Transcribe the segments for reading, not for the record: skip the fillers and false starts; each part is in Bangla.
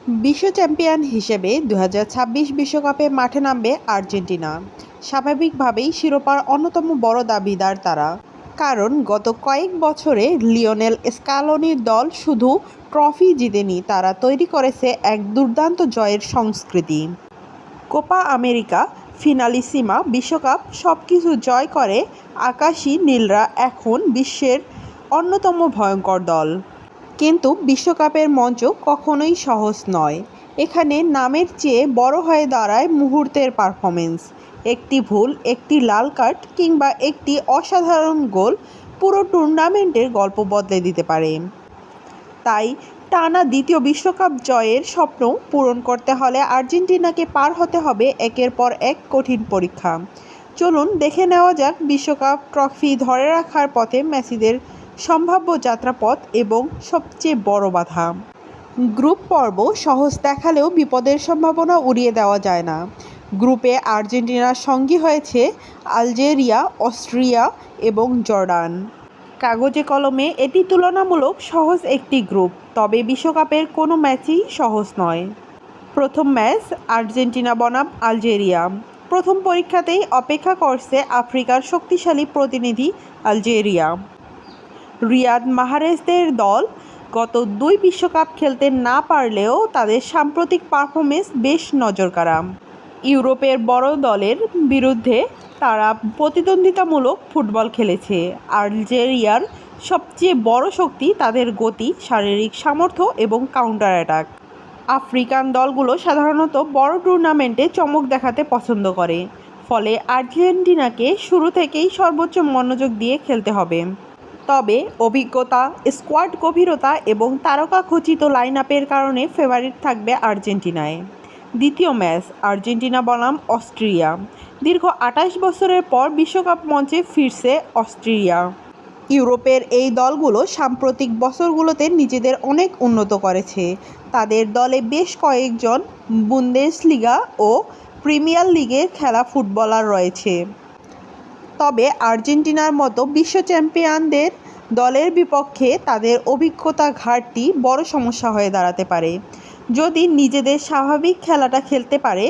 বিশ্ব চ্যাম্পিয়ন হিসেবে ২০২৬ বিশ্বকাপে মাঠে নামবে আর্জেন্টিনা। স্বাভাবিকভাবেই শিরোপার অন্যতম বড় দাবিদার তারা। কারণ গত কয়েক বছরে লিওনেল স্কালোনির দল শুধু ট্রফি জিতেনি, তারা তৈরি করেছে এক দুর্দান্ত জয়ের সংস্কৃতি। কোপা আমেরিকা, ফিনালিসিমা, বিশ্বকাপ সবকিছু জয় করে আকাশী নীলরা এখন বিশ্বের অন্যতম ভয়ঙ্কর দল। কিন্তু বিশ্বকাপের মঞ্চ কখনোই সহজ নয়। এখানে নামের চেয়ে বড় হয়ে দাঁড়ায় মুহূর্তের পারফরমেন্স। একটি ভুল, একটি লাল কার্ড কিংবা একটি অসাধারণ গোল পুরো টুর্নামেন্টের গল্প বদলে দিতে পারে। তাই টানা দ্বিতীয় বিশ্বকাপ জয়ের স্বপ্ন পূরণ করতে হলে আর্জেন্টিনাকে পার হতে হবে একের পর এক কঠিন পরীক্ষা। চলুন দেখে নেওয়া যাক বিশ্বকাপ ট্রফি ধরে রাখার পথে মেসিদের সম্ভাব্য যাত্রাপথ এবং সবচেয়ে বড় বাধা। গ্রুপ পর্ব সহজ দেখালেও বিপদের সম্ভাবনা উড়িয়ে দেওয়া যায় না। গ্রুপে আর্জেন্টিনার সঙ্গী হয়েছে আলজেরিয়া, অস্ট্রিয়া এবং জর্ডান। কাগজে কলমে এটি তুলনামূলক সহজ একটি গ্রুপ, তবে বিশ্বকাপের কোনো ম্যাচই সহজ নয়। প্রথম ম্যাচ আর্জেন্টিনা বনাম আলজেরিয়া। প্রথম পরীক্ষাতেই অপেক্ষা করছে আফ্রিকার শক্তিশালী প্রতিনিধি আলজেরিয়া। রিয়াদ মাহ্রেজদের দল গত দুই বিশ্বকাপ খেলতে না পারলেও তাদের সাম্প্রতিক পারফরমেন্স বেশ নজরকাড়া। ইউরোপের বড় দলের বিরুদ্ধে তারা প্রতিদ্বন্দ্বিতামূলক ফুটবল খেলেছে। আলজেরিয়ার সবচেয়ে বড় শক্তি তাদের গতি, শারীরিক সামর্থ্য এবং কাউন্টার অ্যাটাক। আফ্রিকান দলগুলো সাধারণত বড় টুর্নামেন্টে চমক দেখাতে পছন্দ করে, ফলে আর্জেন্টিনাকে শুরু থেকেই সর্বোচ্চ মনোযোগ দিয়ে খেলতে হবে। তবে অভিজ্ঞতা, স্কোয়াড গভীরতা এবং তারকাখচিত লাইন আপের কারণে ফেভারিট থাকবে আর্জেন্টিনায়। দ্বিতীয় ম্যাচ আর্জেন্টিনা বনাম অস্ট্রিয়া। দীর্ঘ ২৮ বছরের পর বিশ্বকাপ মঞ্চে ফিরছে অস্ট্রিয়া। ইউরোপের এই দলগুলো সাম্প্রতিক বছরগুলোতে নিজেদের অনেক উন্নত করেছে। তাদের দলে বেশ কয়েকজন বুন্দেসলিগা ও প্রিমিয়ার লিগে খেলা ফুটবলার রয়েছে। তবে আর্জেন্টিনার মতো বিশ্ব চ্যাম্পিয়নদের দলের বিপক্ষে তাদের অভিজ্ঞতা ঘাটতি বড় সমস্যা হয়ে দাঁড়াতে পারে। যদি নিজেদের স্বাভাবিক খেলাটা খেলতে পারে,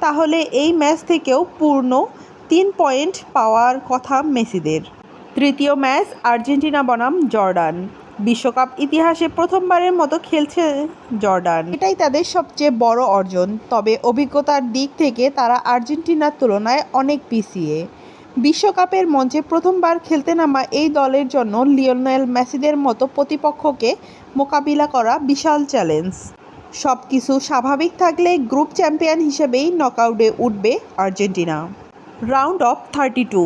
তাহলে এই ম্যাচ থেকেও পূর্ণ ৩ পয়েন্ট পাওয়ার কথা মেসিদের। তৃতীয় ম্যাচ আর্জেন্টিনা বনাম জর্ডান। বিশ্বকাপ ইতিহাসে প্রথমবারের মতো খেলছে জর্ডান। এটাই তাদের সবচেয়ে বড় অর্জন। তবে অভিজ্ঞতার দিক থেকে তারা আর্জেন্টিনার তুলনায় অনেক পিছিয়ে। বিশ্বকাপের মঞ্চে প্রথমবার খেলতে নামা এই দলের জন্য লিওনেল মেসিদের মতো প্রতিপক্ষকে মোকাবিলা করা বিশাল চ্যালেঞ্জ। সব কিছু স্বাভাবিক থাকলে গ্রুপ চ্যাম্পিয়ন হিসেবেই নকআউটে উঠবে আর্জেন্টিনা। Round of 32।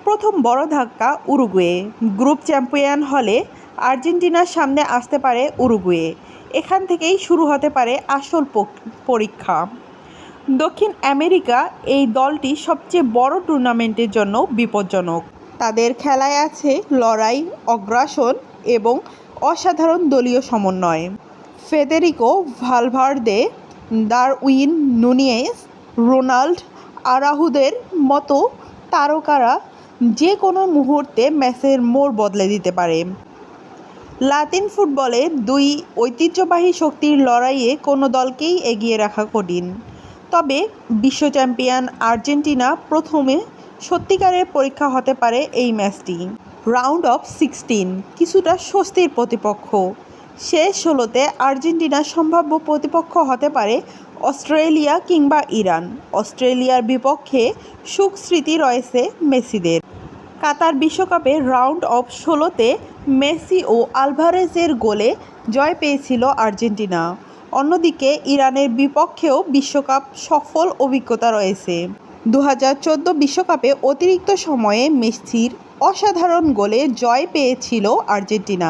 প্রথম বড় ধাক্কা উরুগুয়ে। গ্রুপ চ্যাম্পিয়ন হলে আর্জেন্টিনার সামনে আসতে পারে উরুগুয়ে। এখান থেকেই শুরু হতে পারে আসল পরীক্ষা। দক্ষিণ আমেরিকা এই দলটি সবচেয়ে বড় টুর্নামেন্টের জন্য বিপজ্জনক। তাদের খেলায় আছে লড়াই, আগ্রাসন এবং অসাধারণ দলীয় সমন্বয়। ফেদেরিকো ভালভার্দে, দারউইন নুনিয়েজ, রোনাল্ড আরাউজোদের মতো তারকারা যে কোনো মুহূর্তে ম্যাচের মোড় বদলে দিতে পারে। লাতিন ফুটবলে দুই ঐতিহ্যবাহী শক্তির লড়াইয়ে কোনো দলকেই এগিয়ে রাখা কঠিন। তবে বিশ্ব চ্যাম্পিয়ন আর্জেন্টিনা প্রথমে সত্যিকারের পরীক্ষা হতে পারে এই ম্যাচটি। Round of 16। কিছুটা স্বস্তির প্রতিপক্ষ। শেষ ১৬তে আর্জেন্টিনার সম্ভাব্য প্রতিপক্ষ হতে পারে অস্ট্রেলিয়া কিংবা ইরান। অস্ট্রেলিয়ার বিপক্ষে সুখস্মৃতি রয়েছে মেসিদের। কাতার বিশ্বকাপে রাউন্ড অফ ১৬তে মেসি ও আলভারেজের গোলে জয় পেয়েছিল আর্জেন্টিনা। অন্যদিকে ইরানের বিপক্ষেও বিশ্বকাপ সফল অভিজ্ঞতা রয়েছে। ২০১৪ বিশ্বকাপে অতিরিক্ত সময়ে মেসির অসাধারণ গোলে জয় পেয়েছিল আর্জেন্টিনা।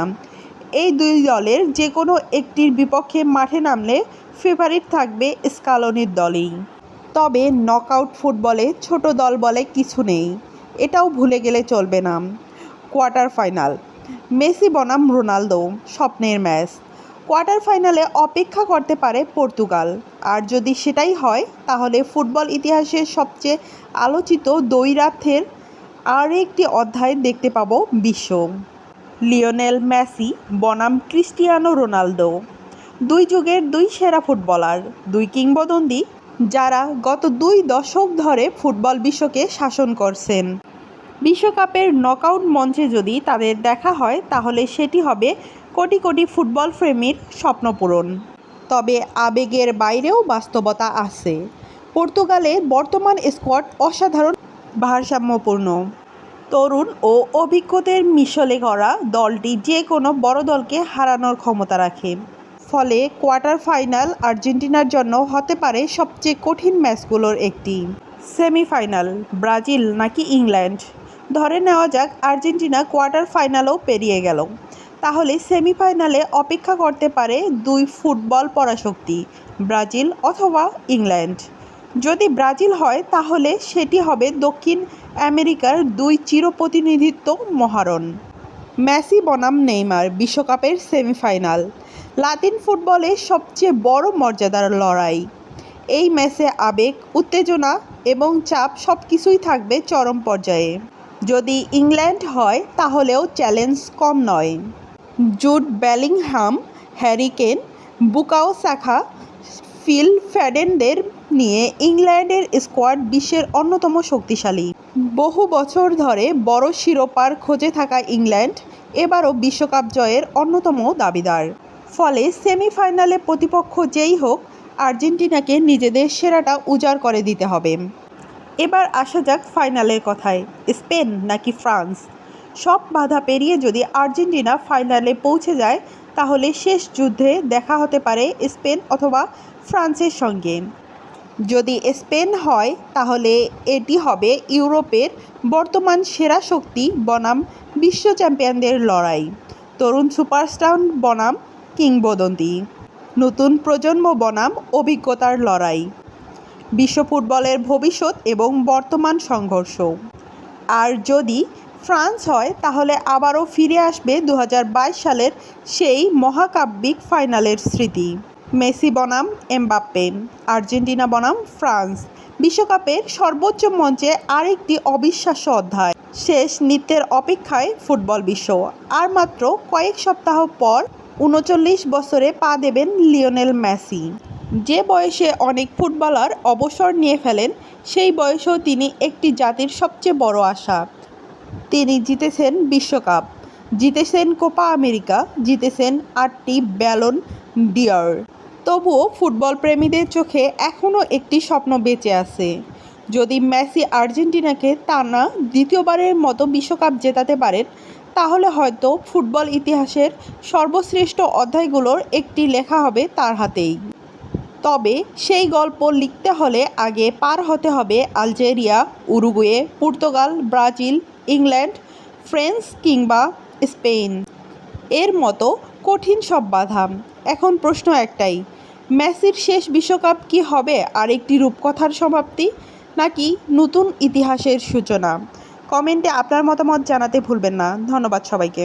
এই দুই দলের যে কোনো একটির বিপক্ষে মাঠে নামলে ফেভারিট থাকবে স্কালোনির দলই। তবে নকআউট ফুটবলে ছোট দল বলে কিছু নেই, এটাও ভুলে গেলে চলবে না। কোয়ার্টার ফাইনাল মেসি বনাম রোনালদো, স্বপ্নের ম্যাচ। কোয়ার্টার ফাইনালে অপেক্ষা করতে পারে পর্তুগাল। আর যদি সেটাই হয়, তাহলে ফুটবল ইতিহাসের সবচেয়ে আলোচিত দ্বৈরথের আর একটি অধ্যায় দেখতে পাবো বিশ্ব। লিওনেল মেসি বনাম ক্রিস্টিয়ানো রোনালদো। দুই যুগের দুই সেরা ফুটবলার, দুই কিংবদন্তি যারা গত 2 দশক ধরে ফুটবল বিশ্বকে শাসন করছেন। বিশ্বকাপের নকআউট মঞ্চে যদি তাদের দেখা হয় তাহলে সেটি হবে কোটি কোটি ফুটবল প্রেমীর স্বপ্নপূরণ। তবে আবেগের বাইরেও বাস্তবতা আছে। পর্তুগালের বর্তমান স্কোয়াড অসাধারণ ভারসাম্যপূর্ণ। তরুণ ও অভিজ্ঞদের মিশলে করা দলটি যে কোনো বড় দলকে হারানোর ক্ষমতা রাখে। ফলে কোয়ার্টার ফাইনাল আর্জেন্টিনার জন্য হতে পারে সবচেয়ে কঠিন ম্যাচগুলোর একটি। সেমিফাইনাল ব্রাজিল নাকি ইংল্যান্ড? ধরে নেওয়া যাক আর্জেন্টিনা কোয়ার্টার ফাইনালও পেরিয়ে গেল, তাহলে সেমিফাইনালে অপেক্ষা করতে পারে দুই ফুটবল পরাশক্তি, ব্রাজিল অথবা ইংল্যান্ড। যদি ব্রাজিল হয় তাহলে সেটি হবে দক্ষিণ আমেরিকার দুই চিরপ্রতিনিধিত্ব মহারণ। মেসি বনাম নেইমার বিশ্বকাপের সেমিফাইনাল লাতিন ফুটবলের সবচেয়ে বড় মর্যাদার লড়াই। এই ম্যাচে আবেগ, উত্তেজনা এবং চাপ সব কিছুই থাকবে চরম পর্যায়ে। যদি ইংল্যান্ড হয় তাহলেও চ্যালেঞ্জ কম নয়। জুড বেলিংহাম, হ্যারি কেন, বুকাও সাকা, ফিল ফোডেনদের নিয়ে ইংল্যান্ডের স্কোয়াড বিশ্বের অন্যতম শক্তিশালী। বহু বছর ধরে বড় শিরোপার খোঁজে থাকা ইংল্যান্ড এবারও বিশ্বকাপ জয়ের অন্যতম দাবিদার। ফলে সেমিফাইনালে প্রতিপক্ষ যেই হোক, আর্জেন্টিনাকে নিজেদের সেরাটা উজাড় করে দিতে হবে। এবার আসা যাক ফাইনালের কথায়। স্পেন নাকি ফ্রান্স? সব বাধা পেরিয়ে যদি আর্জেন্টিনা ফাইনালে পৌঁছে যায় তাহলে শেষ যুদ্ধে দেখা হতে পারে স্পেন অথবা ফ্রান্সের সঙ্গে। যদি স্পেন হয় তাহলে এটি হবে ইউরোপের বর্তমান সেরা শক্তি বনাম বিশ্ব চ্যাম্পিয়নদের লড়াই। তরুণ সুপারস্টার বনাম কিংবদন্তি, নতুন প্রজন্ম বনাম অভিজ্ঞতার লড়াই, বিশ্ব ফুটবলের ভবিষ্যৎ এবং বর্তমান সংঘর্ষ। আর যদি ফ্রান্স হয় তাহলে আবারও ফিরে আসবে 2022 সালের সেই মহাকাব্যিক ফাইনালের স্মৃতি। মেসি বনাম এমবাপ্পে, আর্জেন্টিনা বনাম ফ্রান্স, বিশ্বকাপের সর্বোচ্চ মঞ্চে আরেকটি অবিশ্বাস্য অধ্যায়। শেষ নৃত্যের অপেক্ষায় ফুটবল বিশ্ব। আর মাত্র কয়েক সপ্তাহ পর 39 বছরে পা দেবেন লিওনেল মেসি। যে বয়সে অনেক ফুটবলার অবসর নিয়ে ফেলেন, সেই বয়সেও তিনি একটি জাতির সবচেয়ে বড় আশা। তিনি জিতেছেন বিশ্বকাপ, জিতেছেন কোপা আমেরিকা, জিতেছেন 8টি ব্যালন ডি'র। তবুও ফুটবল প্রেমীদের চোখে এখনও একটি স্বপ্ন বেঁচে আছে। যদি মেসি আর্জেন্টিনাকে টানা দ্বিতীয়বারের মতো বিশ্বকাপ জেতাতে পারেন তাহলে হয়তো ফুটবল ইতিহাসের সর্বশ্রেষ্ঠ অধ্যায়গুলোর একটি লেখা হবে তার হাতেই। তবে সেই গল্প লিখতে হলে আগে পার হতে হবে Algeria, Uruguay, Portugal, Brazil, England, France কিংবা স্পেন এর মতো কঠিন সব বাধা। এখন প্রশ্ন একটাই, মেসির শেষ বিশ্বকাপ কি হবে আরেকটি রূপকথার সমাপ্তি নাকি নতুন ইতিহাসের সূচনা? কমেন্টে আপনার মতামত জানাতে ভুলবেন না। ধন্যবাদ সবাইকে।